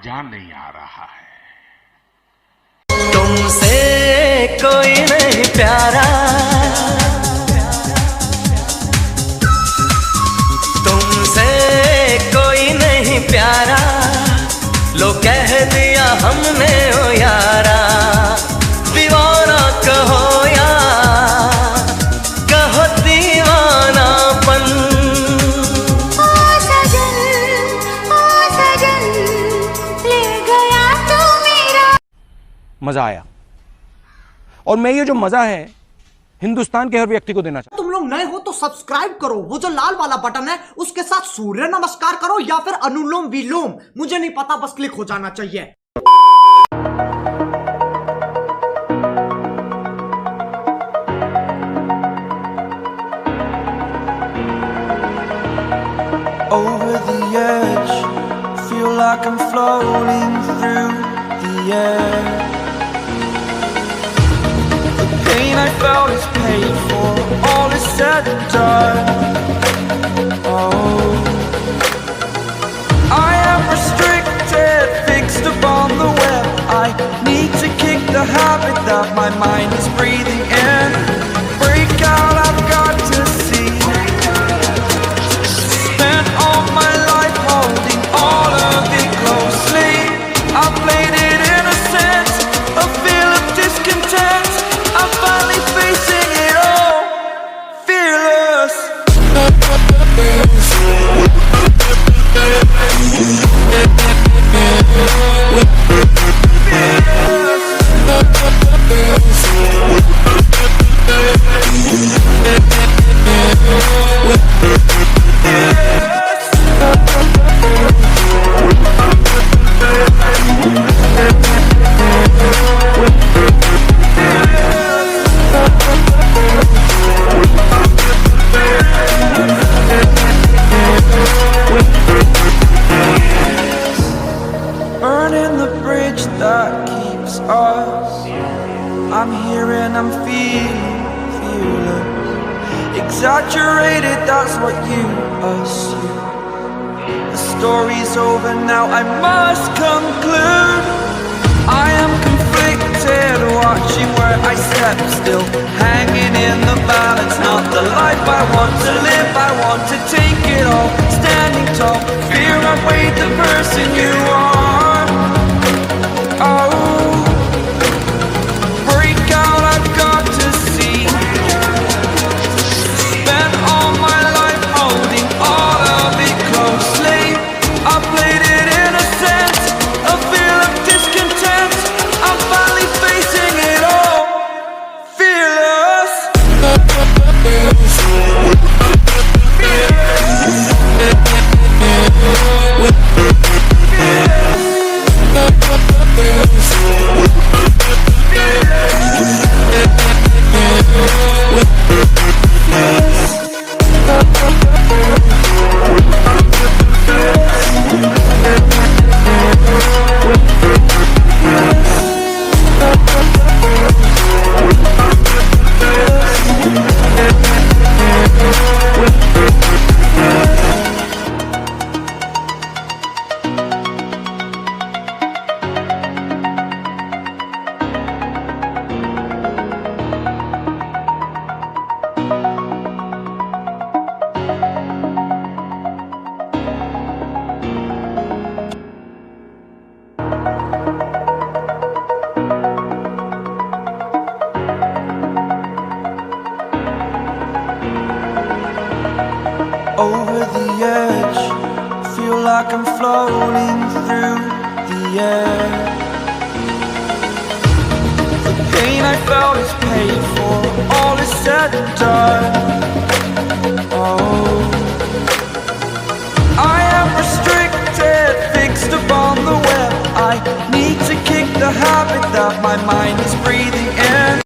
मजा नहीं आ रहा है। तुमसे कोई नहीं प्यारा, तुमसे कोई नहीं प्यारा, लो कह दिया हमने ओ यारा। दीवाना कहो या कहो दीवानापन। ओ सजन ले गया तू मेरा। मजा आया, और मैं ये जो मजा है हिंदुस्तान के हर व्यक्ति को देना चाहता हूं। तुम लोग नए हो तो सब्सक्राइब करो, वो जो लाल वाला बटन है उसके साथ सूर्य नमस्कार करो या फिर अनुलोम विलोम, मुझे नहीं पता, बस क्लिक हो जाना चाहिए। Over the edge, feel like I'm floating through the air. The pain I felt is paid for, all is said and done. Oh, I am restricted, fixed upon the web. I need to kick the habit that my mind is breathing in. Break out, I've got to see. Spent all my life holding all of it closely. I played it innocent, a feel of discontent. I'm finally facing it all, fearless. Burning the bridge that keeps us. I'm here and I'm feeling fearless. Exaggerated, that's what you assume. The story's over now, I must conclude. I am conflicted, watching where I step still, hanging in the balance. Not the life I want to live, I want to take it all. Standing tall, fear outweighed the person you are. Oh, break out, I've got to see. Spent all my life holding all of it closely. I played it innocent, a feel of discontent. I'm finally facing it all, fearless. Over the edge, feel like I'm floating through the air. The pain I felt is paid for, all is said and done. Oh, I am restricted, fixed upon the web. I need to kick the habit that my mind is breathing in.